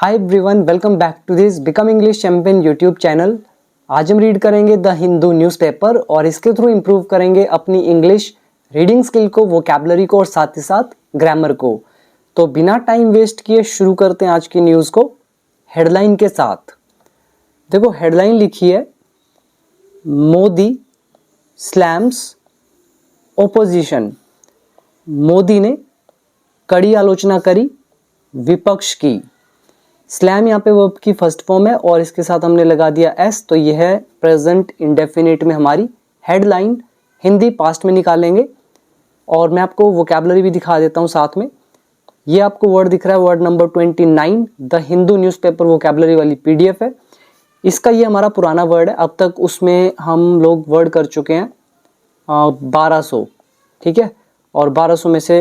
Hi everyone, welcome back to this become English champion YouTube channel. आज हम read करेंगे the Hindu newspaper और इसके थ्रू इंप्रूव करेंगे अपनी इंग्लिश रीडिंग स्किल को, वोकैबुलरी को और साथ ही साथ ग्रामर को। तो बिना टाइम वेस्ट किए शुरू करते हैं आज की न्यूज़ को हेडलाइन के साथ। देखो हेडलाइन लिखी है, मोदी स्लैम्स ओपोजिशन। मोदी ने कड़ी आलोचना करी विपक्ष की। स्लैम यहाँ पे वर्ब की फर्स्ट फॉर्म है और इसके साथ हमने लगा दिया एस, तो यह है प्रेजेंट इंडेफिनिट में हमारी हेडलाइन। हिंदी पास्ट में निकालेंगे और मैं आपको वोकैबुलरी भी दिखा देता हूँ साथ में। ये आपको वर्ड दिख रहा है, word number 29, the Hindu newspaper vocabulary वाली पीडीएफ है। इसका ये हमारा पुराना वर्ड है, अब तक उसमें हम लोग वर्ड कर चुके हैं 1200, ठीक है। और 1200 में से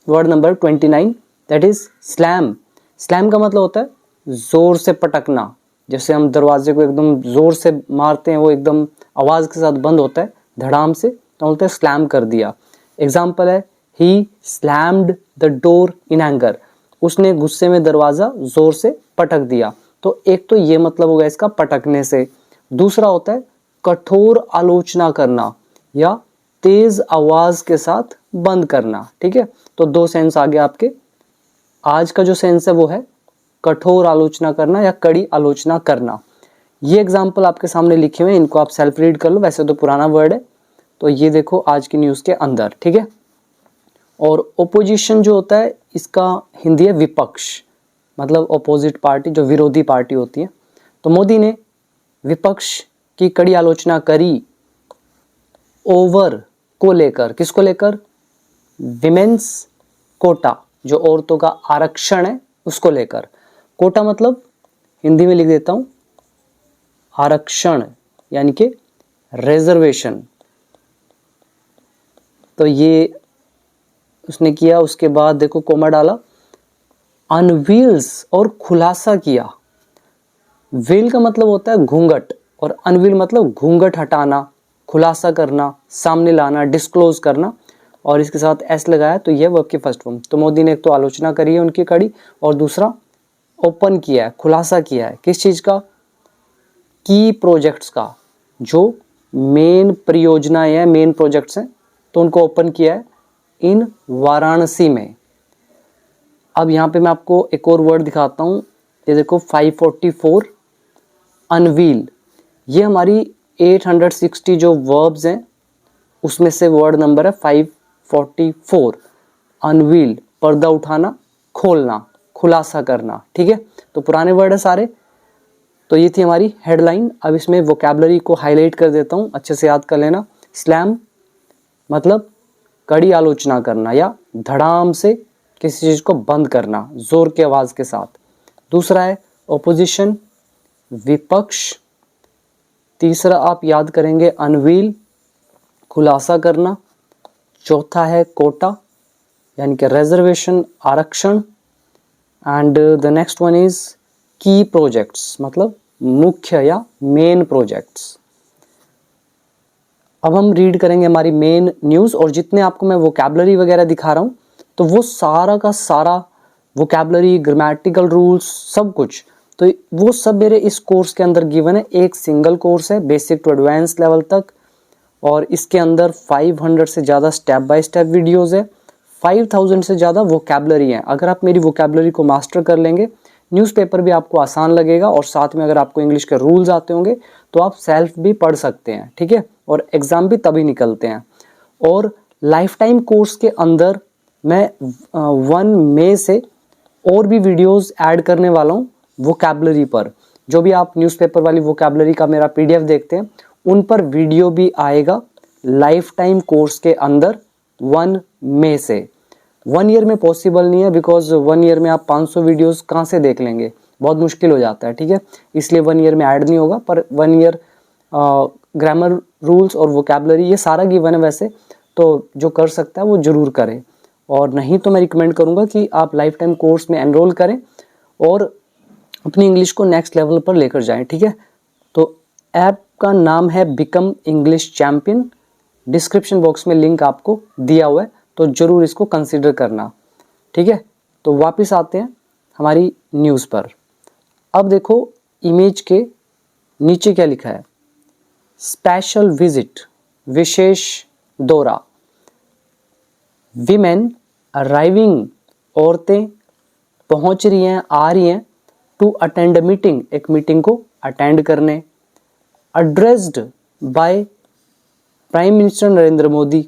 word number 29 that is slam. Slam का मतलब होता है जोर से पटकना। जैसे हम दरवाजे को एकदम जोर से मारते हैं, वो एकदम आवाज के साथ बंद होता है धड़ाम से, तो बोलते हैं स्लैम कर दिया। एग्जाम्पल है, he slammed the door in anger. उसने गुस्से में दरवाजा जोर से पटक दिया। तो एक तो ये मतलब होगा इसका पटकने से। दूसरा होता है कठोर आलोचना करना या तेज आवाज के साथ बंद करना, ठीक है। तो दो सेंस आ गया आपके। आज का जो सेंस है वो है कठोर आलोचना करना या कड़ी आलोचना करना। ये एग्जाम्पल आपके सामने लिखे हुए हैं, इनको आप सेल्फ रीड कर लो। वैसे तो पुराना वर्ड है, तो ये देखो आज की न्यूज़ के अंदर, ठीक है। और ओपोजिशन जो होता है इसका हिंदी है विपक्ष, मतलब ऑपोजिट पार्टी, जो विरोधी पार्टी होती है। तो मोदी ने विपक्ष की कड़ी आलोचना करी ओवर को लेकर। किसको लेकर? विमेन्स कोटा, जो औरतों का आरक्षण है उसको लेकर। कोटा मतलब हिंदी में लिख देता हूं आरक्षण, यानी कि रिजर्वेशन। तो ये उसने किया। उसके बाद देखो कोमा डाला, अनवील्स और खुलासा किया। वेल का मतलब होता है घूंघट और अनवील मतलब घूंघट हटाना, खुलासा करना, सामने लाना, डिस्क्लोज करना। और इसके साथ एस लगाया तो ये वर्ब की फर्स्ट फॉर्म। तो मोदी ने एक तो आलोचना करी है उनकी कड़ी, और दूसरा ओपन किया है, खुलासा किया है। किस चीज का? की प्रोजेक्ट्स का, जो मेन परियोजनाएं हैं, मेन प्रोजेक्ट्स हैं, तो उनको ओपन किया है इन वाराणसी में। अब यहाँ पे मैं आपको एक और वर्ड दिखाता हूँ। ये देखो 544 अनवील। ये हमारी 860 जो वर्ब्स हैं उसमें से वर्ड नंबर है 544। अनवील पर्दा उठाना, खोलना, खुलासा करना, ठीक है। तो पुराने वर्ड है सारे। तो ये थी हमारी हेडलाइन। अब इसमें वोकैबुलरी को हाईलाइट कर देता हूँ, अच्छे से याद कर लेना। स्लैम मतलब कड़ी आलोचना करना या धड़ाम से किसी चीज को बंद करना जोर की आवाज के साथ। दूसरा है ओपोजिशन, विपक्ष। तीसरा आप याद करेंगे अनवील, खुलासा करना। चौथा है कोटा, यानी कि रिजर्वेशन, आरक्षण। And the next one is की प्रोजेक्ट्स, मतलब मुख्य या मेन प्रोजेक्ट्स। अब हम रीड करेंगे हमारी मेन न्यूज़, और जितने आपको मैं वोकैबुलरी वगैरह दिखा रहा हूँ तो वो सारा का सारा वोकैबुलरी, ग्रामेटिकल रूल्स, सब कुछ, तो वो सब मेरे इस कोर्स के अंदर गिवन है। एक सिंगल कोर्स है बेसिक टू एडवांस लेवल तक, और इसके अंदर 500 से ज़्यादा स्टेप बाय स्टेप वीडियोज़ है, 5000 से ज़्यादा वोकैबुलरी है। अगर आप मेरी वोकैबुलरी को मास्टर कर लेंगे, न्यूज़पेपर भी आपको आसान लगेगा, और साथ में अगर आपको इंग्लिश के रूल्स आते होंगे तो आप सेल्फ भी पढ़ सकते हैं, ठीक है। और एग्ज़ाम भी तभी निकलते हैं। और लाइफ टाइम कोर्स के अंदर मैं 1 मई से और भी वीडियोज़ ऐड करने वाला हूँ वोकैबुलरी पर। जो भी आप न्यूज़पेपर वाली वोकैबुलरी का मेरा PDF देखते हैं, उन पर वीडियो भी आएगा लाइफ टाइम कोर्स के अंदर 1 मई से। 1 ईयर में पॉसिबल नहीं है, बिकॉज 1 ईयर में आप 500 वीडियोस कहाँ से देख लेंगे, बहुत मुश्किल हो जाता है, ठीक है। इसलिए 1 ईयर में ऐड नहीं होगा, पर 1 ईयर ग्रामर रूल्स और वोकैबुलरी ये सारा गिवन है वैसे, तो जो कर सकता है वो जरूर करे। और नहीं तो मैं रिकमेंड करूँगा कि आप लाइफ टाइम कोर्स में एनरोल करें और अपनी इंग्लिश को नेक्स्ट लेवल पर लेकर जाएं, ठीक है। तो ऐप का नाम है become English champion. Description box में लिंक आपको दिया हुआ है, तो जरूर इसको कंसीडर करना, ठीक है। तो वापस आते हैं हमारी न्यूज़ पर। अब देखो इमेज के नीचे क्या लिखा है, स्पेशल विजिट, विशेष दौरा, विमेन अराइविंग, औरतें पहुंच रही हैं, आ रही हैं, टू अटेंड मीटिंग, एक मीटिंग को अटेंड करने, addressed by prime minister Narendra Modi,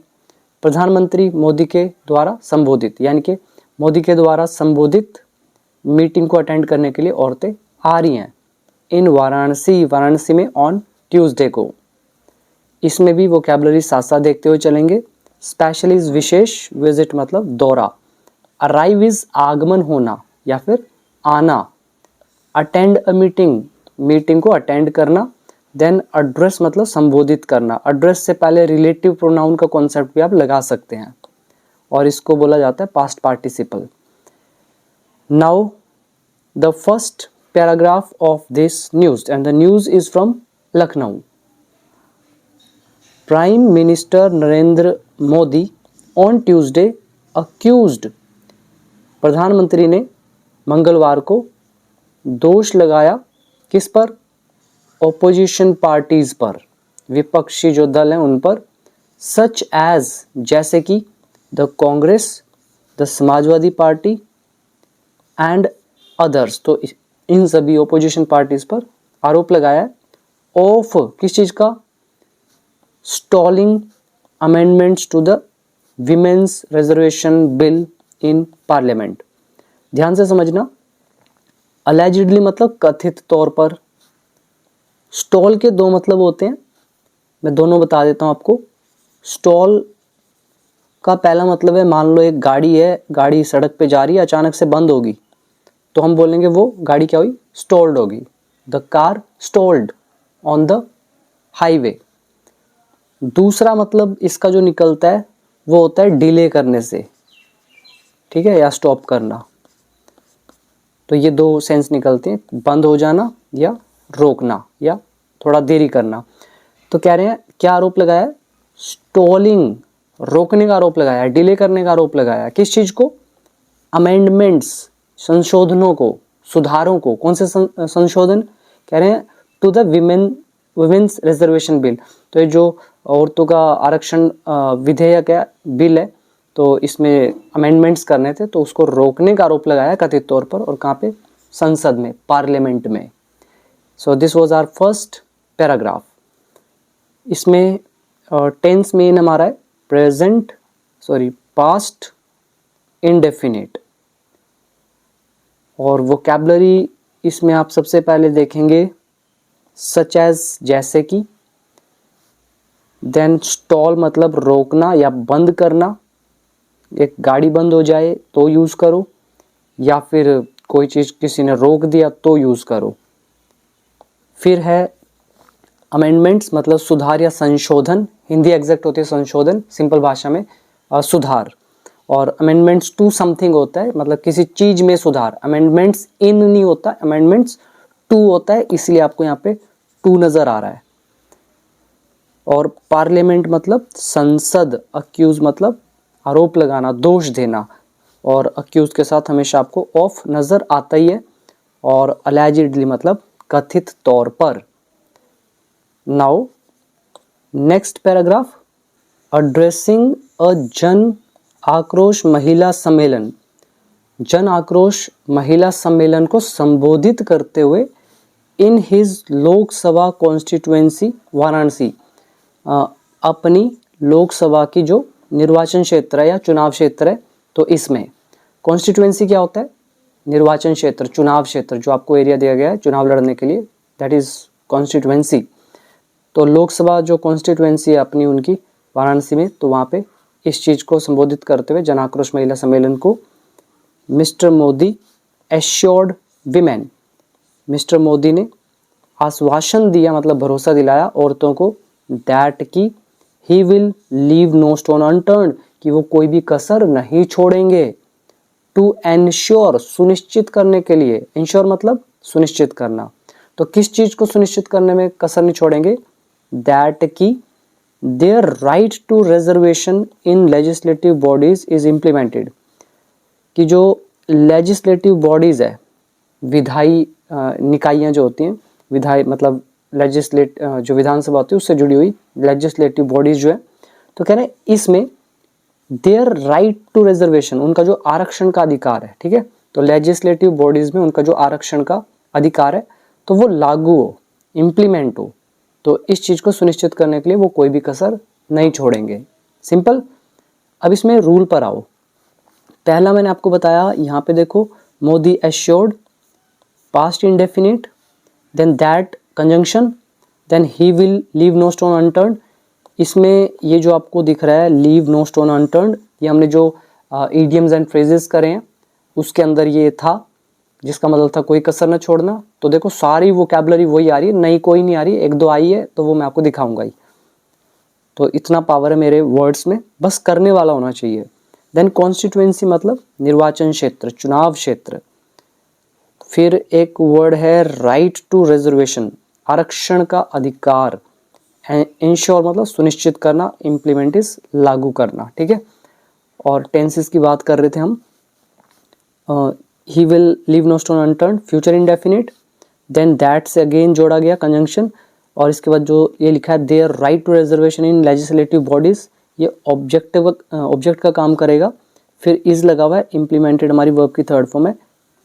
प्रधानमंत्री मोदी के द्वारा संबोधित, यानी कि मोदी के द्वारा संबोधित मीटिंग को अटेंड करने के लिए औरतें आ रही हैं इन वाराणसी, वाराणसी में ऑन ट्यूसडे को। इसमें भी वोकैबुलरी साथ साथ देखते हुए चलेंगे। स्पेशल इज विशेष, विजिट मतलब दौरा, अराइव इज आगमन होना या फिर आना, अटेंड अ मीटिंग, मीटिंग को अटेंड करना, देन एड्रेस मतलब संबोधित करना। एड्रेस से पहले रिलेटिव प्रोनाउन का कॉन्सेप्ट भी आप लगा सकते हैं और इसको बोला जाता है past participle. Now the first paragraph of this news, and the news is from Lucknow. Prime minister Narendra Modi on Tuesday accused, प्रधानमंत्री ने मंगलवार को दोष लगाया किस पर, ओपोजिशन पार्टीज पर, विपक्षी जो दल हैं उन पर, सच एज जैसे कि, the Congress, the Samajwadi party and others, तो इन सभी ओपोजिशन पार्टीज पर आरोप लगाया ऑफ किस चीज का, stalling amendments to the women's reservation bill in parliament. ध्यान से समझना, अलेजिडली मतलब कथित तौर पर, स्टॉल के दो मतलब होते हैं, मैं दोनों बता देता हूं आपको। स्टॉल का पहला मतलब है, मान लो एक गाड़ी है, गाड़ी सड़क पे जा रही है, अचानक से बंद होगी तो हम बोलेंगे वो गाड़ी क्या हुई, स्टॉल्ड होगी, the car stalled on the highway. दूसरा मतलब इसका जो निकलता है वो होता है डिले करने से, ठीक है, या स्टॉप करना। तो ये दो सेंस निकलते हैं, बंद हो जाना या रोकना या थोड़ा देरी करना। तो कह रहे हैं क्या आरोप लगाया है, स्टॉलिंग, रोकने का आरोप लगाया है, डिले करने का आरोप लगाया है, किस चीज को, अमेंडमेंट्स, संशोधनों को, सुधारों को। कौन से संशोधन, कह रहे हैं to the women's reservation bill, तो ये जो औरतों का आरक्षण विधेयक है, बिल है, तो इसमें अमेंडमेंट्स करने थे, तो उसको रोकने का आरोप लगाया कथित तौर पर, और कहाँ पे, संसद में, पार्लियामेंट में। So this was our first paragraph. इसमें टेंस मेन हमारा है प्रेजेंट, पास्ट इंडेफिनिट, और वोकैबुलरी इसमें आप सबसे पहले देखेंगे सच एज जैसे कि, देन स्टॉल मतलब रोकना या बंद करना, एक गाड़ी बंद हो जाए तो यूज करो, या फिर कोई चीज किसी ने रोक दिया तो यूज करो। फिर है अमेंडमेंट्स मतलब सुधार या संशोधन, हिंदी एग्जैक्ट होती है संशोधन, सिंपल भाषा में सुधार, और अमेंडमेंट्स टू समथिंग होता है, मतलब किसी चीज में सुधार। अमेंडमेंट्स इन नहीं होता, अमेंडमेंट्स टू होता है, इसलिए आपको यहाँ पे टू नजर आ रहा है। और पार्लियामेंट मतलब संसद, अक्यूज मतलब आरोप लगाना, दोष देना, और अक्यूज के साथ हमेशा आपको ऑफ नजर आता ही है, और अलेजिडली मतलब कथित तौर पर। नाउ नेक्स्ट पैराग्राफ, एड्रेसिंग अ जन आक्रोश महिला सम्मेलन, जन आक्रोश महिला सम्मेलन को संबोधित करते हुए in his Lok Sabha constituency Varanasi, अपनी लोकसभा की जो निर्वाचन क्षेत्र है या चुनाव क्षेत्र है, तो इसमें कॉन्स्टिट्यूएंसी क्या होता है, निर्वाचन क्षेत्र, चुनाव क्षेत्र, जो आपको एरिया दिया गया है चुनाव लड़ने के लिए, दैट इज कॉन्स्टिट्यूएंसी। तो लोकसभा जो कॉन्स्टिट्यूएंसी है अपनी उनकी वाराणसी में, तो वहाँ पे इस चीज को संबोधित करते हुए जन आक्रोश महिला सम्मेलन को mister Modi assured women, mister Modi ने आश्वासन दिया मतलब भरोसा दिलाया औरतों को, दैट की he will leave no stone unturned, कि वो कोई भी कसर नहीं छोड़ेंगे, टू एंश्योर सुनिश्चित करने के लिए, इंश्योर मतलब सुनिश्चित करना, तो किस चीज को सुनिश्चित करने में कसर नहीं छोड़ेंगे, दैट की their right to reservation in legislative bodies is implemented, कि जो लेजिस्लेटिव बॉडीज है विधायी निकाइयाँ जो होती हैं, विधायी मतलब जो विधानसभा होती है उससे जुड़ी हुई लेजिस्लेटिव बॉडीज जो है, तो कह रहे हैं इसमें देयर राइट टू रिजर्वेशन, उनका जो आरक्षण का अधिकार है, ठीक है, तो लेजिस्लेटिव बॉडीज में उनका जो आरक्षण का अधिकार है तो वो लागू हो, इम्प्लीमेंट हो, तो इस चीज को सुनिश्चित करने के लिए वो कोई भी कसर नहीं छोड़ेंगे। सिंपल। अब इसमें रूल पर आओ। पहला मैंने आपको बताया, यहाँ पे देखो, Modi assured, past indefinite, then that conjunction, then he will leave no stone unturned. इसमें ये जो आपको दिख रहा है लीव नो स्टोन अनटर्न्ड, ये हमने जो इडियम्स एंड फ्रेजेस करे हैं उसके अंदर ये था, जिसका मतलब था कोई कसर न छोड़ना। तो देखो सारी वोकैबुलरी वही आ रही है, नई कोई नहीं आ रही, एक दो आई है तो वो मैं आपको दिखाऊंगा ही। तो इतना पावर है मेरे वर्ड्स में, बस करने वाला होना चाहिए। देन कॉन्स्टिट्यूएंसी मतलब निर्वाचन क्षेत्र, चुनाव क्षेत्र। फिर एक वर्ड है राइट टू रिजर्वेशन, आरक्षण का अधिकार। इंश्योर मतलब सुनिश्चित करना, इम्प्लीमेंट इज लागू करना, ठीक है। और टेंसेस की बात कर रहे थे हम, he will leave no stone unturned, future indefinite, then that से अगेन जोड़ा गया कंजंक्शन, और इसके बाद जो ये लिखा है their right to reservation in legislative bodies, ये ऑब्जेक्ट का काम करेगा। फिर इज लगा हुआ है, इम्प्लीमेंटेड हमारी वर्ब की थर्ड फॉर्म है,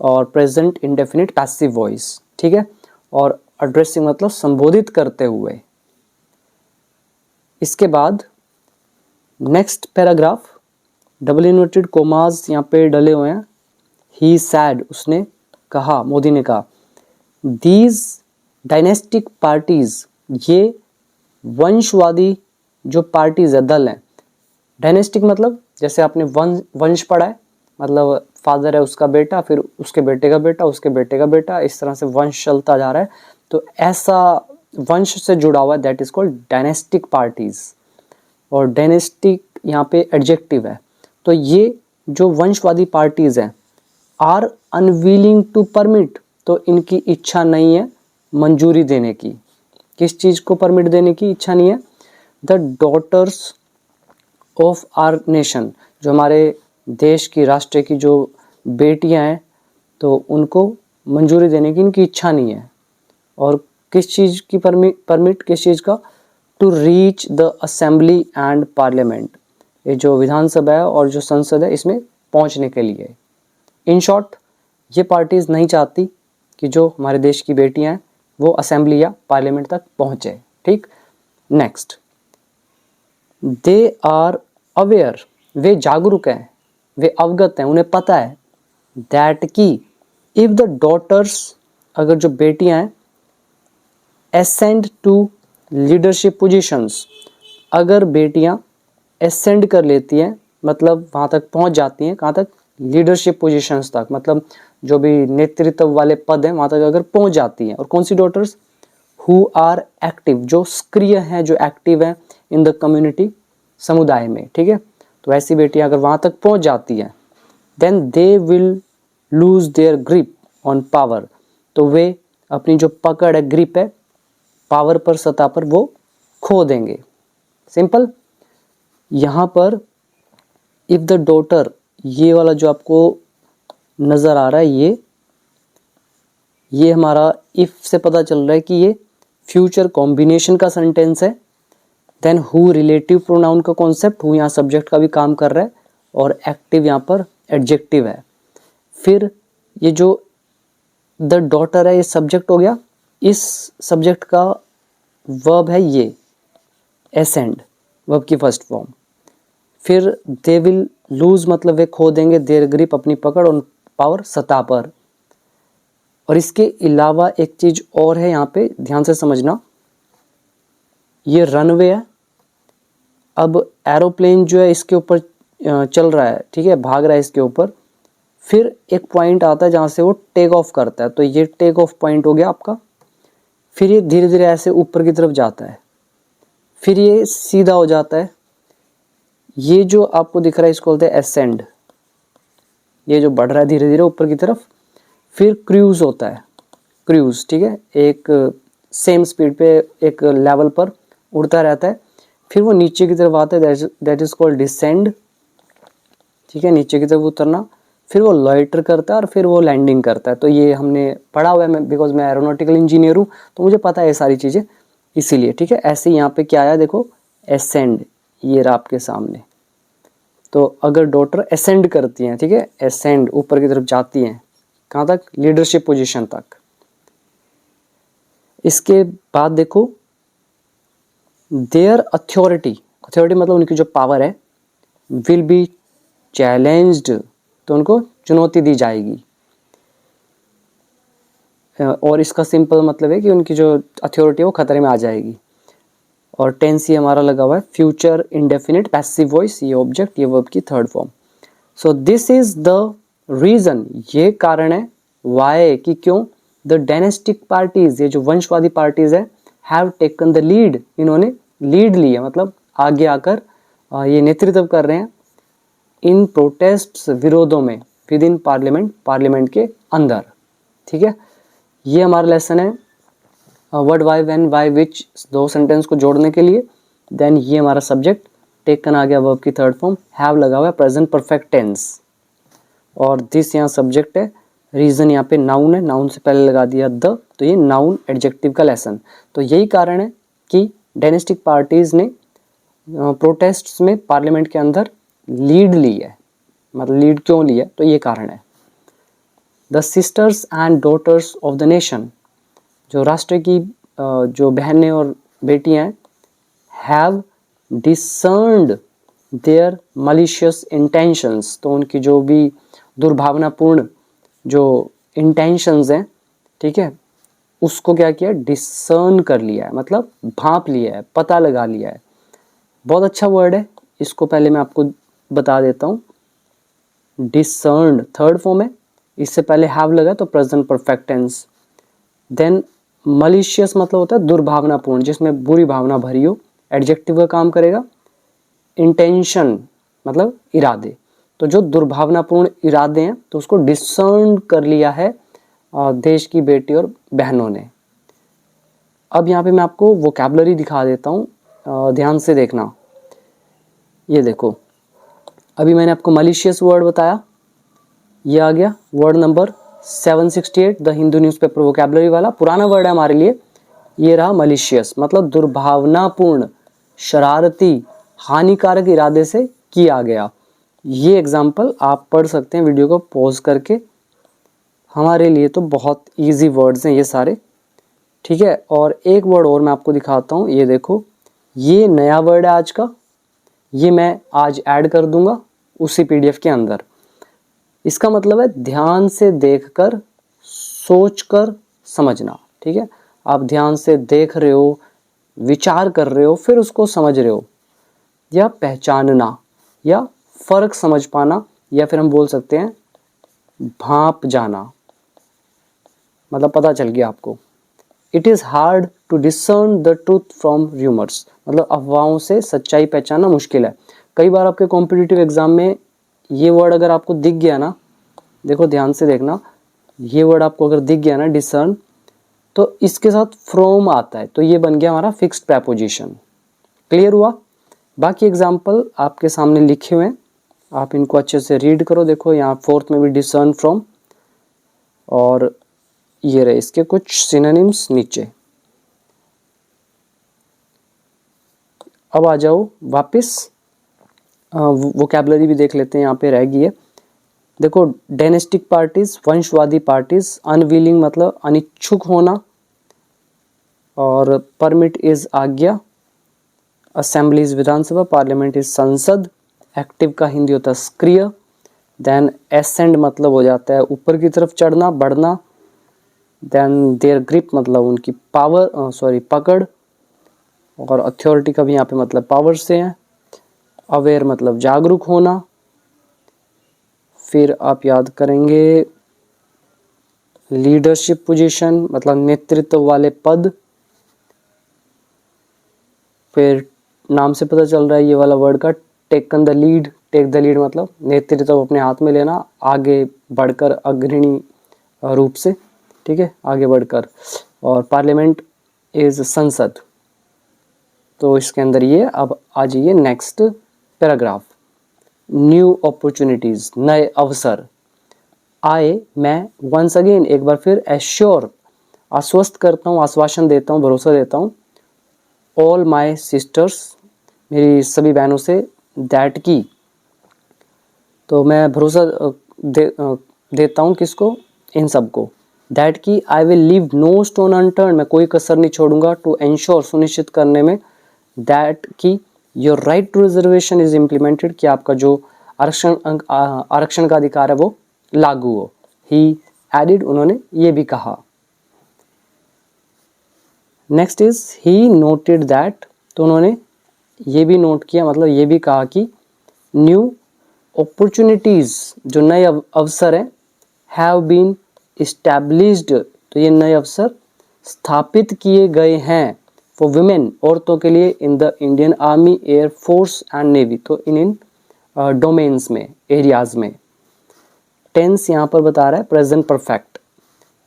और प्रेजेंट इंडेफिनिट पैसिव वॉइस, ठीक है। और एड्रेसिंग मतलब संबोधित करते हुए। इसके बाद next paragraph, double inverted commas यहाँ पे डले हुए हैं। ही सैड, उसने कहा, मोदी ने कहा, दीज डायनेस्टिक पार्टीज, ये वंशवादी जो पार्टीज है, दल हैं। डायनेस्टिक मतलब जैसे आपने वंश पढ़ा है, मतलब फादर है उसका बेटा, फिर उसके बेटे का बेटा, उसके बेटे का बेटा, इस तरह से वंश चलता जा रहा है, तो ऐसा वंश से जुड़ा हुआ है, that is called dynastic parties. और डायनेस्टिक यहाँ पे एडजेक्टिव है। तो ये जो वंशवादी पार्टीज हैं, आर अनविलिंग टू परमिट, तो इनकी इच्छा नहीं है मंजूरी देने की। किस चीज को परमिट देने की इच्छा नहीं है? The daughters of our nation, जो हमारे देश की, राष्ट्र की जो बेटियां हैं, तो उनको मंजूरी देने की इनकी इच्छा नहीं है। और किस चीज की परमिट किस चीज का? To reach the assembly and parliament, ये जो विधानसभा है और जो संसद है इसमें पहुंचने के लिए। इन शॉर्ट, ये पार्टीज नहीं चाहती कि जो हमारे देश की बेटियां हैं वो असेंबली या पार्लियामेंट तक पहुंचे, ठीक। नेक्स्ट, दे आर अवेयर, वे जागरूक हैं, वे अवगत हैं, उन्हें पता है, दैट की इफ द डॉटर्स, अगर जो बेटियां हैं, एसेंड टू लीडरशिप पोजीशंस, अगर बेटियां एसेंड कर लेती हैं, मतलब वहां तक पहुंच जाती हैं, कहां तक? लीडरशिप पोजीशंस तक, मतलब जो भी नेतृत्व वाले पद हैं वहां तक अगर पहुंच जाती हैं। और कौन सी डॉटर्स? हु आर एक्टिव, जो सक्रिय हैं, जो एक्टिव हैं इन द कम्युनिटी, समुदाय में, ठीक है। तो ऐसी बेटियां अगर वहां तक पहुंच जाती हैं, then they will lose their grip on power, तो वे अपनी जो पकड़ है, ग्रिप है पावर पर, सत्ता पर, वो खो देंगे। सिंपल। यहां पर इफ द डॉटर, ये वाला जो आपको नजर आ रहा है, ये हमारा इफ से पता चल रहा है कि ये फ्यूचर कॉम्बिनेशन का सेंटेंस है। देन हु रिलेटिव प्रोनाउन का कॉन्सेप्ट, हु यहाँ सब्जेक्ट का भी काम कर रहा है, और एक्टिव यहाँ पर एडजेक्टिव है। फिर ये जो द डॉटर है, ये सब्जेक्ट हो गया, इस सब्जेक्ट का वर्ब है ये एसेंड, वर्ब की फर्स्ट फॉर्म। फिर दे विल लूज मतलब वे खो देंगे, देयर ग्रिप अपनी पकड़, ऑन पावर सत्ता पर। और इसके अलावा एक चीज और है, यहाँ पे ध्यान से समझना, ये रनवे है। अब एरोप्लेन जो है इसके ऊपर चल रहा है, ठीक है, भाग रहा है इसके ऊपर। फिर एक पॉइंट आता है जहां से वो टेक ऑफ करता है, तो ये टेक ऑफ पॉइंट हो गया आपका। फिर ये धीरे धीरे ऐसे ऊपर की तरफ जाता है, फिर ये सीधा हो जाता है। ये जो आपको दिख रहा है इसको बोलते हैं एसेंड, ये जो बढ़ रहा है धीरे धीरे ऊपर की तरफ। फिर क्रूज होता है, क्रूज, ठीक है, एक सेम स्पीड पे एक लेवल पर उड़ता रहता है। फिर वो नीचे की तरफ आता है, दैट इज कॉल्ड डिसेंड, ठीक है, नीचे की तरफ उतरना। फिर वो लॉइटर करता है और फिर वो लैंडिंग करता है। तो ये हमने पढ़ा हुआ है, मैं बिकॉज मैं एरोनॉटिकल इंजीनियर हूँ तो मुझे पता है ये सारी चीज़ें, इसीलिए। ठीक है, ऐसे यहाँ पे क्या आया देखो, एसेंड, ये रहा आपके सामने। तो अगर डॉटर एसेंड करती हैं, ठीक है, एसेंड ऊपर की तरफ जाती हैं, कहाँ तक, लीडरशिप पोजीशन तक। इसके बाद देखो देयर अथॉरिटी, अथॉरिटी मतलब उनकी जो पावर है, विल बी चैलेंज्ड, तो उनको चुनौती दी जाएगी। और इसका सिंपल मतलब है कि उनकी जो अथॉरिटी है वो खतरे में आ जाएगी। और टेंस ये हमारा लगा हुआ है फ्यूचर इंडेफिनिट पैसिव वॉइस, ये ऑब्जेक्ट, ये वर्ब की third form. So this is the reason, ये कारण है, वाई कि क्यों, द डायनेस्टिक पार्टीज, ये जो वंशवादी पार्टीज है, हैव टेकन द लीड, इन्होंने लीड ली है, मतलब आगे आकर ये नेतृत्व कर रहे हैं, इन प्रोटेस्ट, विरोधों में, विद इन पार्लियामेंट, पार्लियामेंट के अंदर। ठीक है, ये हमारा लेसन है व्हाट, वाई, व्हेन, बाय, विच, दो सेंटेंस को जोड़ने के लिए। देन ये हमारा सब्जेक्ट, टेकन आ गया, वर्ब की थर्ड फॉर्म, हैव लगा हुआ है प्रेजेंट परफेक्ट टेंस, और दिस यहाँ सब्जेक्ट है, रीजन यहाँ पे नाउन है, नाउन से पहले लगा दिया द, तो ये नाउन एडजेक्टिव का लेसन। तो यही कारण है कि डायनेस्टिक पार्टीज ने प्रोटेस्ट्स में पार्लियामेंट के अंदर लीड ली है। मतलब लीड क्यों ली है, तो ये कारण है। The sisters and daughters of the nation, जो राष्ट्र की जो बहनें और बेटियां हैं, have discerned their malicious intentions, तो उनकी जो भी दुर्भावनापूर्ण जो इंटेंशंस हैं, ठीक है, उसको क्या किया, डिसर्न कर लिया है, मतलब भांप लिया है, पता लगा लिया है। बहुत अच्छा वर्ड है, इसको पहले मैं आपको बता देता हूँ। डिसर्न्ड थर्ड फॉर्म है, इससे पहले हैव लगा तो present perfect tense. Then malicious मतलब होता है दुर्भावनापूर्ण, जिसमें बुरी भावना भरी हो, एडजेक्टिव का काम करेगा। इंटेंशन मतलब इरादे, तो जो दुर्भावनापूर्ण इरादे हैं तो उसको डिसर्न कर लिया है देश की बेटी और बहनों ने। अब यहाँ पे मैं आपको वोकैबुलरी दिखा देता हूँ, ध्यान से देखना। ये देखो, अभी मैंने आपको मलिशियस वर्ड बताया, ये आ गया word number 768, the Hindu newspaper vocabulary वाला, पुराना वर्ड है हमारे लिए। ये रहा मलिशियस, मतलब दुर्भावनापूर्ण, शरारती, हानिकारक इरादे से किया गया। ये एग्जाम्पल आप पढ़ सकते हैं वीडियो को पॉज करके, हमारे लिए तो बहुत इजी वर्ड्स हैं ये सारे। ठीक है, और एक वर्ड और मैं आपको दिखाता हूँ, ये देखो, ये नया वर्ड है आज का, ये मैं आज ऐड कर दूंगा उसी पीडीएफ के अंदर। इसका मतलब है ध्यान से देखकर, सोचकर समझना। ठीक है, आप ध्यान से देख रहे हो, विचार कर रहे हो, फिर उसको समझ रहे हो, या पहचानना, या फर्क समझ पाना, या फिर हम बोल सकते हैं भांप जाना, मतलब पता चल गया आपको। It is hard to discern the truth from rumours, मतलब अफवाहों से सच्चाई पहचानना मुश्किल है। कई बार आपके कॉम्पिटिटिव एग्जाम में ये वर्ड अगर आपको दिख गया ना, देखो ध्यान से देखना, ये वर्ड आपको अगर दिख गया ना, डिसर्न, तो इसके साथ फ्रॉम आता है, तो ये बन गया हमारा फिक्स्ड प्रेपोजिशन। क्लियर हुआ? बाकी एग्जाम्पल आपके सामने लिखे हुए हैं, आप इनको अच्छे से रीड करो। देखो यहाँ फोर्थ में भी डिसर्न फ्रॉम, और ये रहे इसके कुछ सिनोनिम्स नीचे। अब आ जाओ वापस, वोकैबुलरी भी देख लेते हैं, यहाँ पे रह गई है। देखो, डायनेस्टिक पार्टीज, वंशवादी पार्टीज, अनविलिंग मतलब अनिच्छुक होना, और परमिट इज आज्ञा, assembly is Vidhan Sabha, parliament is संसद, एक्टिव का हिंदी होता है सक्रिय। देन एसेंड मतलब हो जाता है ऊपर की तरफ चढ़ना, बढ़ना। देन देयर ग्रिप मतलब उनकी पावर, पकड़, और अथॉरिटी का भी यहाँ पे मतलब पावर से है। अवेयर मतलब जागरूक होना। फिर आप याद करेंगे लीडरशिप पोजीशन मतलब नेतृत्व वाले पद। फिर नाम से पता चल रहा है ये वाला वर्ड का, taken the lead, take the lead मतलब नेतृत्व अपने हाथ में लेना, आगे बढ़कर, अग्रणी रूप से, ठीक है, आगे बढ़कर। और पार्लियामेंट इज संसद। तो इसके अंदर ये, अब आ जाइए नेक्स्ट पैराग्राफ। न्यू अपॉर्चुनिटीज, नए अवसर। मैं वंस अगेन एक बार फिर एश्योर आश्वस्त करता हूँ, आश्वासन देता हूँ, भरोसा देता हूँ ऑल माई सिस्टर्स मेरी सभी बहनों से दैट की, तो मैं भरोसा देता हूँ किसको, इन सबको, दैट की I will leave no stone unturned मैं कोई कसर नहीं छोड़ूंगा, टू एंश्योर सुनिश्चित करने में, दैट की your right to reservation is implemented कि आपका जो आरक्षण का अधिकार है वो लागू हो। ही एडिड उन्होंने ये भी कहा। Next is he noted that, तो उन्होंने ये भी नोट किया, मतलब ये भी कहा कि न्यू अपॉर्चुनिटीज जो नए अवसर हैं हैव बीन इस्टेब्लिश्ड, तो ये नए अवसर स्थापित किए गए हैं फॉर वुमेन औरतों के लिए in the Indian army, air force and navy, तो इन डोमेन्स में, एरियाज में। टेंस यहाँ पर बता रहा है present perfect.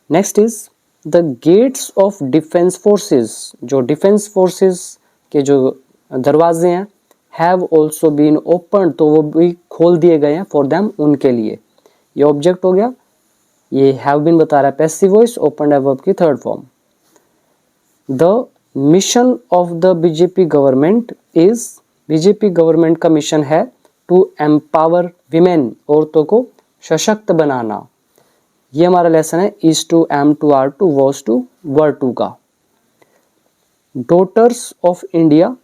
Next is the gates of defence forces, जो डिफेंस फोर्सेस के जो दरवाजे हैं हैव ऑल्सो बीन ओपन, तो वो भी खोल दिए गए हैं फॉर देम उनके लिए। ये ऑब्जेक्ट हो गया, ये हैव बीन बता रहा है पैसिव वॉइस, ओपन है वर्ब की third form. The mission of the BJP government is, BJP government का मिशन है टू एम्पावर विमेन, औरतों को सशक्त बनाना। ये हमारा लेसन है is to, am to, are to, was to, were to का। डॉटर्स ऑफ इंडिया,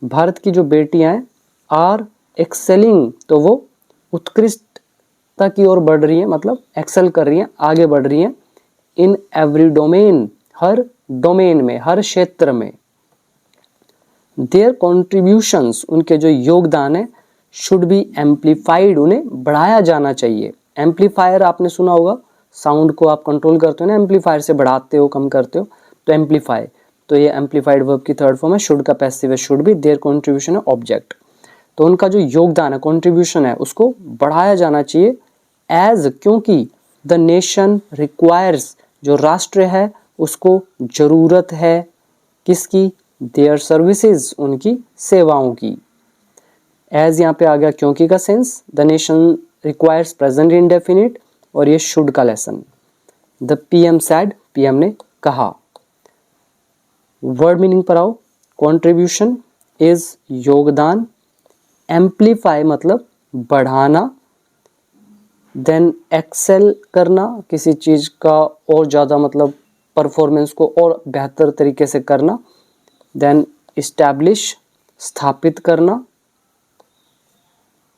भारत की जो बेटियां हैं, आर एक्सेलिंग, तो वो उत्कृष्टता की ओर बढ़ रही हैं, मतलब एक्सेल कर रही हैं, आगे बढ़ रही हैं, in every domain, her domain में, हर क्षेत्र में। देयर कॉन्ट्रीब्यूशंस, उनके जो योगदान है, शुड बी एम्पलीफाइड, उन्हें बढ़ाया जाना चाहिए। एम्पलीफायर आपने सुना होगा, साउंड को आप कंट्रोल करते हो ना, एम्पलीफायर से बढ़ाते हो, कम करते हो, तो एम्पलीफाई, तो ये एम्पलीफाइड वर्ब की थर्ड फॉर्म है, शुड का पैसिव है, शुड भी, देयर कॉन्ट्रीब्यूशन है ऑब्जेक्ट, तो उनका जो योगदान है, कॉन्ट्रीब्यूशन है, उसको बढ़ाया जाना चाहिए। एज, क्योंकि द नेशन रिक्वायर्स, जो राष्ट्र है उसको जरूरत है किसकी, देयर सर्विसेज, उनकी सेवाओं की। एज यहाँ पे आ गया क्योंकि का sense, the nation requires present indefinite, और ये शुड का lesson. The PM sad, PM ने कहा। वर्ड मीनिंग पर आओ। कॉन्ट्रीब्यूशन इज योगदान, एम्पलीफाई मतलब बढ़ाना, देन एक्सेल करना, किसी चीज का और ज्यादा मतलब परफॉर्मेंस को और बेहतर तरीके से करना, देन इस्टेब्लिश स्थापित करना,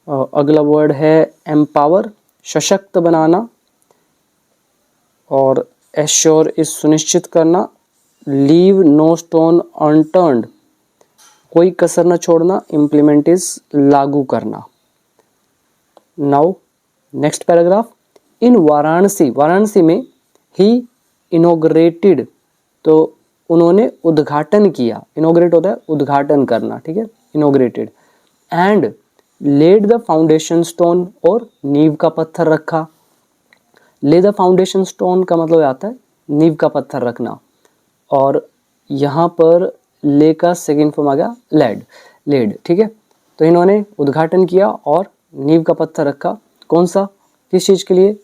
अगला वर्ड है एम्पावर सशक्त बनाना, और एश्योर इस सुनिश्चित करना, लीव नो स्टोन अनटर्न्ड कोई कसर न छोड़ना, इम्प्लीमेंट इज लागू करना। नाउ नेक्स्ट पैराग्राफ, इन वाराणसी, वाराणसी में ही इनोग्रेटेड, तो उन्होंने उद्घाटन किया, इनोग्रेट होता है उद्घाटन करना, ठीक है, inaugurated, and laid the foundation stone, और नींव का पत्थर रखा। ले द फाउंडेशन स्टोन का मतलब आता है नींव का पत्थर रखना, और यहाँ पर ले का सेकेंड फॉर्म आ गया लेड, लेड, ठीक है। तो इन्होंने उद्घाटन किया और नींव का पत्थर रखा, कौन सा, किस चीज़ के लिए,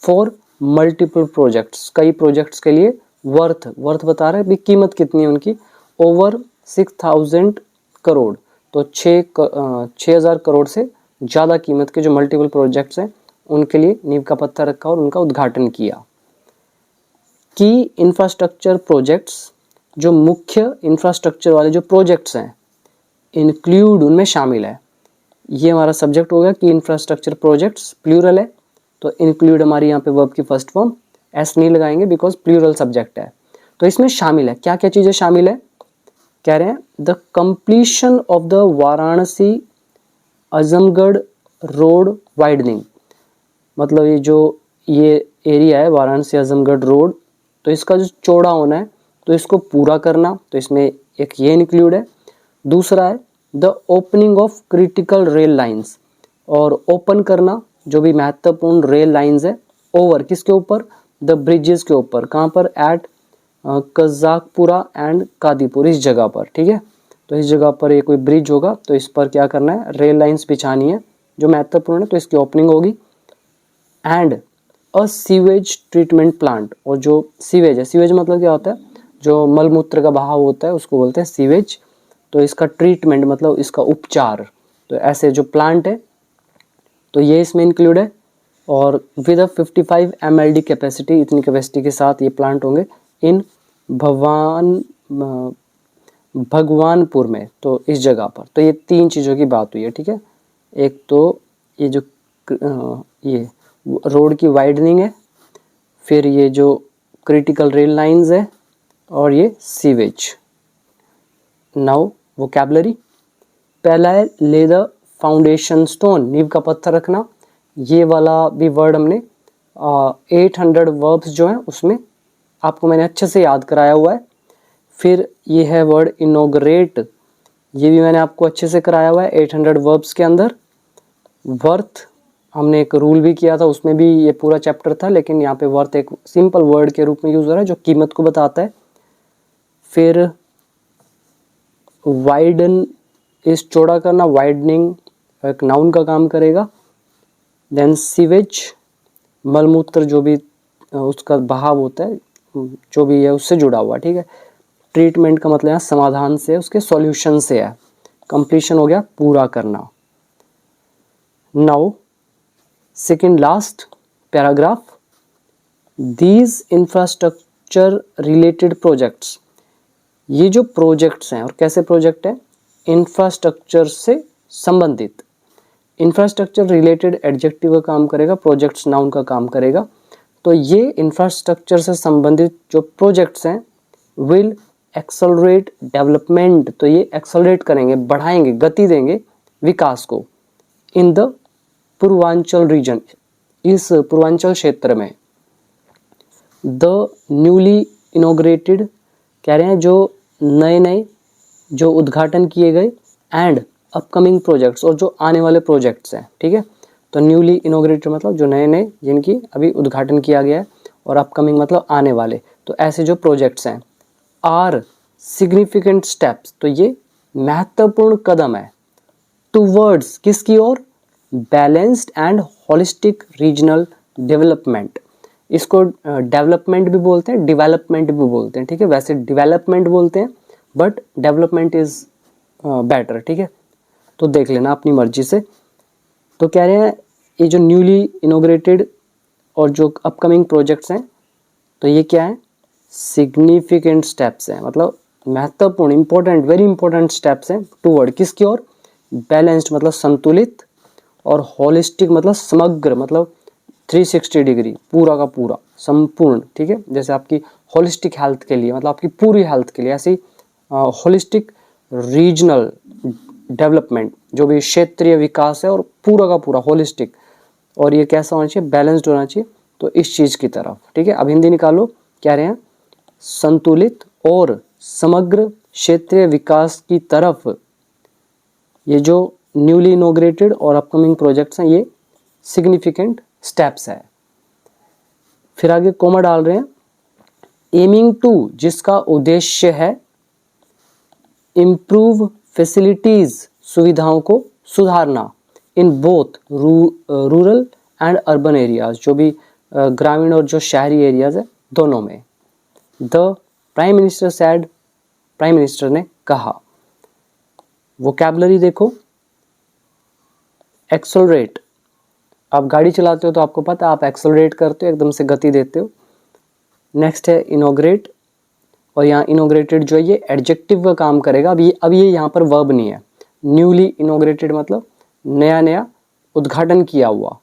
फॉर मल्टीपल प्रोजेक्ट्स, कई प्रोजेक्ट्स के लिए, वर्थ, वर्थ बता रहे हैं भी कीमत कितनी है उनकी, ओवर 6000 करोड़, तो 6,000 करोड़ से ज़्यादा कीमत के जो मल्टीपल प्रोजेक्ट्स हैं उनके लिए नींव का पत्थर रखा और उनका उद्घाटन किया। की इंफ्रास्ट्रक्चर प्रोजेक्ट्स, जो मुख्य इंफ्रास्ट्रक्चर वाले जो प्रोजेक्ट्स हैं, इंक्लूड उनमें शामिल है, ये हमारा सब्जेक्ट हो गया कि इंफ्रास्ट्रक्चर प्रोजेक्ट्स प्लूरल है, तो इंक्लूड हमारी यहाँ पे वर्ब की फर्स्ट फॉर्म, एस नहीं लगाएंगे बिकॉज प्लूरल सब्जेक्ट है, तो इसमें शामिल है, क्या क्या चीज़ें शामिल है, कह रहे हैं the completion of the Varanasi Azamgarh road widening, मतलब ये जो ये एरिया है वाराणसी आजमगढ़ रोड, तो इसका जो चौड़ा होना है तो इसको पूरा करना, तो इसमें एक ये इंक्लूड है। दूसरा है the opening of critical rail lines, और ओपन करना जो भी महत्वपूर्ण रेल लाइंस है, ओवर किसके ऊपर, द ब्रिजेस के ऊपर, कहाँ पर, एट कजाकपुरा एंड कादीपुर, इस जगह पर, ठीक है। तो इस जगह पर ये कोई ब्रिज होगा तो इस पर क्या करना है, रेल लाइंस बिछानी है जो महत्वपूर्ण है, तो इसकी ओपनिंग होगी। And a sewage treatment plant, और जो सीवेज है, सीवेज मतलब क्या होता है, जो मलमूत्र का बहाव होता है उसको बोलते हैं सीवेज। तो इसका ट्रीटमेंट मतलब इसका उपचार, तो ऐसे जो प्लांट है तो ये इसमें इंक्लूड है। और विद अ 55 mld कैपेसिटी, इतनी कैपेसिटी के साथ ये प्लांट होंगे इन भगवानपुर में, तो इस जगह पर। तो ये 3 चीज़ों की बात हुई है, ठीक है। एक तो ये जो ये रोड की वाइडनिंग है, फिर ये जो क्रिटिकल रेल लाइंस है, और ये सीवेज। नाउ वोकैबुलरी, पहला है ले द फाउंडेशन स्टोन, नींव का पत्थर रखना। ये वाला भी वर्ड हमने 800 वर्ब्स जो हैं उसमें आपको मैंने अच्छे से याद कराया हुआ है। फिर ये है वर्ड इनोग्रेट, ये भी मैंने आपको अच्छे से कराया हुआ है 800 वर्ब्स के अंदर। वर्थ, हमने एक रूल भी किया था, उसमें भी ये पूरा चैप्टर था, लेकिन यहाँ पे वर्थ एक सिंपल वर्ड के रूप में यूज हो रहा है जो कीमत को बताता है। फिर वाइडन, इस चौड़ा करना, वाइडनिंग एक नाउन का काम करेगा। देन सीवेज, मलमूत्र जो भी उसका बहाव होता है, जो भी है उससे जुड़ा हुआ, ठीक है। ट्रीटमेंट का मतलब यहाँ समाधान से, उसके सॉल्यूशन से है। कंप्लीशन हो गया पूरा करना। Now second last paragraph, these infrastructure related projects, ये जो प्रोजेक्ट्स हैं, और कैसे प्रोजेक्ट है, इंफ्रास्ट्रक्चर से संबंधित। इंफ्रास्ट्रक्चर रिलेटेड एडजेक्टिव का काम करेगा, प्रोजेक्ट्स नाउन का काम करेगा। तो ये इंफ्रास्ट्रक्चर से संबंधित जो प्रोजेक्ट्स हैं विल एक्सेलरेट डेवलपमेंट, तो ये एक्सेलरेट करेंगे, बढ़ाएंगे, गति देंगे विकास को इन द पूर्वांचल रीजन, इस पूर्वांचल क्षेत्र में। द न्यूली इनोग्रेटेड, कह रहे हैं जो नए नए जो उद्घाटन किए गए, एंड अपकमिंग प्रोजेक्ट्स, और जो आने वाले प्रोजेक्ट्स हैं, ठीक है। तो न्यूली इनोग्रेटेड मतलब जो नए नए जिनकी अभी उद्घाटन किया गया है, और अपकमिंग मतलब आने वाले। तो ऐसे जो प्रोजेक्ट्स हैं आर सिग्निफिकेंट स्टेप्स, तो ये महत्वपूर्ण कदम है टूवर्ड्स, किसकी ओर, balanced and holistic regional development. इसको डेवलपमेंट भी बोलते हैं, डेवलपमेंट भी बोलते हैं, ठीक है। वैसे डेवलपमेंट बोलते हैं बट डेवलपमेंट इज बेटर, ठीक है। तो देख लेना अपनी मर्जी से। तो कह रहे हैं ये जो न्यूली इनोग्रेटेड और जो अपकमिंग प्रोजेक्ट्स हैं, तो ये क्या है, सिग्निफिकेंट स्टेप्स हैं, मतलब महत्वपूर्ण, इंपॉर्टेंट, वेरी इंपॉर्टेंट स्टेप्स हैं टूवर्ड, किसकी ओर, बैलेंस्ड मतलब संतुलित, और होलिस्टिक मतलब समग्र, मतलब 360 डिग्री, पूरा का पूरा, संपूर्ण, ठीक है। जैसे आपकी होलिस्टिक हेल्थ के लिए, मतलब आपकी पूरी हेल्थ के लिए, ऐसी होलिस्टिक रीजनल डेवलपमेंट, जो भी क्षेत्रीय विकास है, और पूरा का पूरा होलिस्टिक, और ये कैसा होना चाहिए, बैलेंस्ड होना चाहिए। तो इस चीज की तरफ, ठीक है। अब हिंदी निकालो, कह रहे हैं संतुलित और समग्र क्षेत्रीय विकास की तरफ ये जो न्यूली इनोग्रेटेड और अपकमिंग प्रोजेक्ट्स हैं, ये सिग्निफिकेंट स्टेप्स है। फिर आगे कोमा डाल रहे हैं, एमिंग टू, जिसका उद्देश्य है इम्प्रूव फैसिलिटीज, सुविधाओं को सुधारना, in both rural and urban areas, जो भी ग्रामीण और जो शहरी एरियाज है दोनों में। The prime minister sad, prime minister ने कहा। वोकैबुलरी देखो, एक्सेलरेट, आप गाड़ी चलाते हो तो आपको पता है आप एक्सेलरेट करते हो, एकदम से गति देते हो। नेक्स्ट है इनोग्रेट, और यहाँ इनोग्रेटेड जो है ये एडजेक्टिव का काम करेगा। अब ये यहाँ पर वर्ब नहीं है। न्यूली इनोग्रेटेड मतलब नया नया उद्घाटन किया हुआ।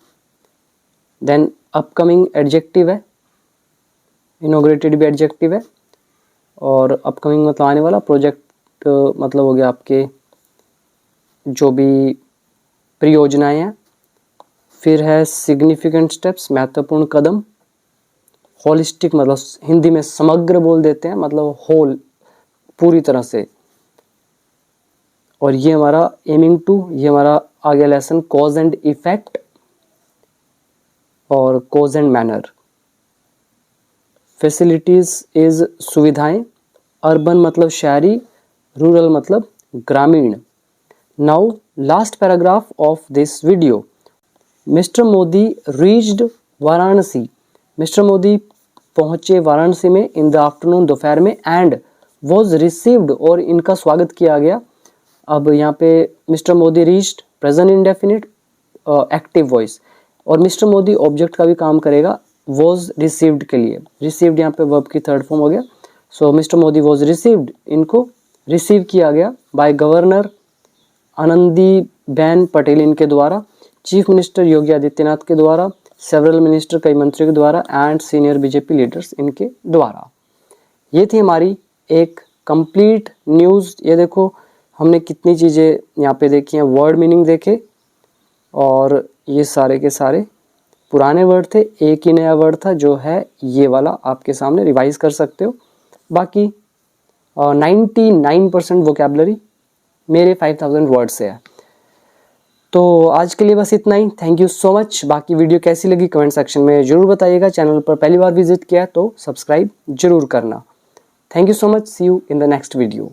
देन अपकमिंग एडजेक्टिव है, इनोग्रेटेड भी एडजेक्टिव है, और अपकमिंग मतलब आने वाला, प्रोजेक्ट मतलब हो गया आपके जो भी परियोजनाएं हैं। फिर है सिग्निफिकेंट स्टेप्स, महत्वपूर्ण कदम। होलिस्टिक मतलब हिंदी में समग्र बोल देते हैं, मतलब होल, पूरी तरह से। और ये हमारा एमिंग टू, ये हमारा आगे लेसन कॉज एंड इफेक्ट और cause and manner. Facilities is सुविधाएं, अर्बन मतलब शहरी, रूरल मतलब ग्रामीण। Now last paragraph of this video, mister Modi reached Varanasi, mister Modi पहुंचे वाराणसी में इन द आफ्टरनून, दोपहर में, एंड वॉज रिसीव्ड, और इनका स्वागत किया गया। अब यहाँ पे mister Modi reached present indefinite active voice, और मिस्टर मोदी ऑब्जेक्ट का भी काम करेगा वॉज रिसीव्ड के लिए। रिसीव्ड यहाँ पे वर्ब की थर्ड फॉर्म हो गया। सो मिस्टर मोदी वॉज रिसीव्ड, इनको रिसीव किया गया बाय गवर्नर आनंदीबेन पटेल इनके द्वारा, चीफ मिनिस्टर योगी आदित्यनाथ के द्वारा, सेवरल मिनिस्टर कई मंत्रियों के द्वारा, एंड सीनियर बीजेपी लीडर्स इनके द्वारा। ये थी हमारी एक कंप्लीट न्यूज़। ये देखो हमने कितनी चीज़ें यहाँ पे देखी हैं, वर्ड मीनिंग देखे, और ये सारे के सारे पुराने वर्ड थे, एक ही नया वर्ड था जो है ये वाला, आपके सामने रिवाइज कर सकते हो। बाकी 99% वोकैबुलरी मेरे 5000 वर्ड से है। तो आज के लिए बस इतना ही। Thank you so much. बाकी वीडियो कैसी लगी कमेंट सेक्शन में ज़रूर बताइएगा। चैनल पर पहली बार विजिट किया तो सब्सक्राइब जरूर करना। Thank you so much. See you in the next video.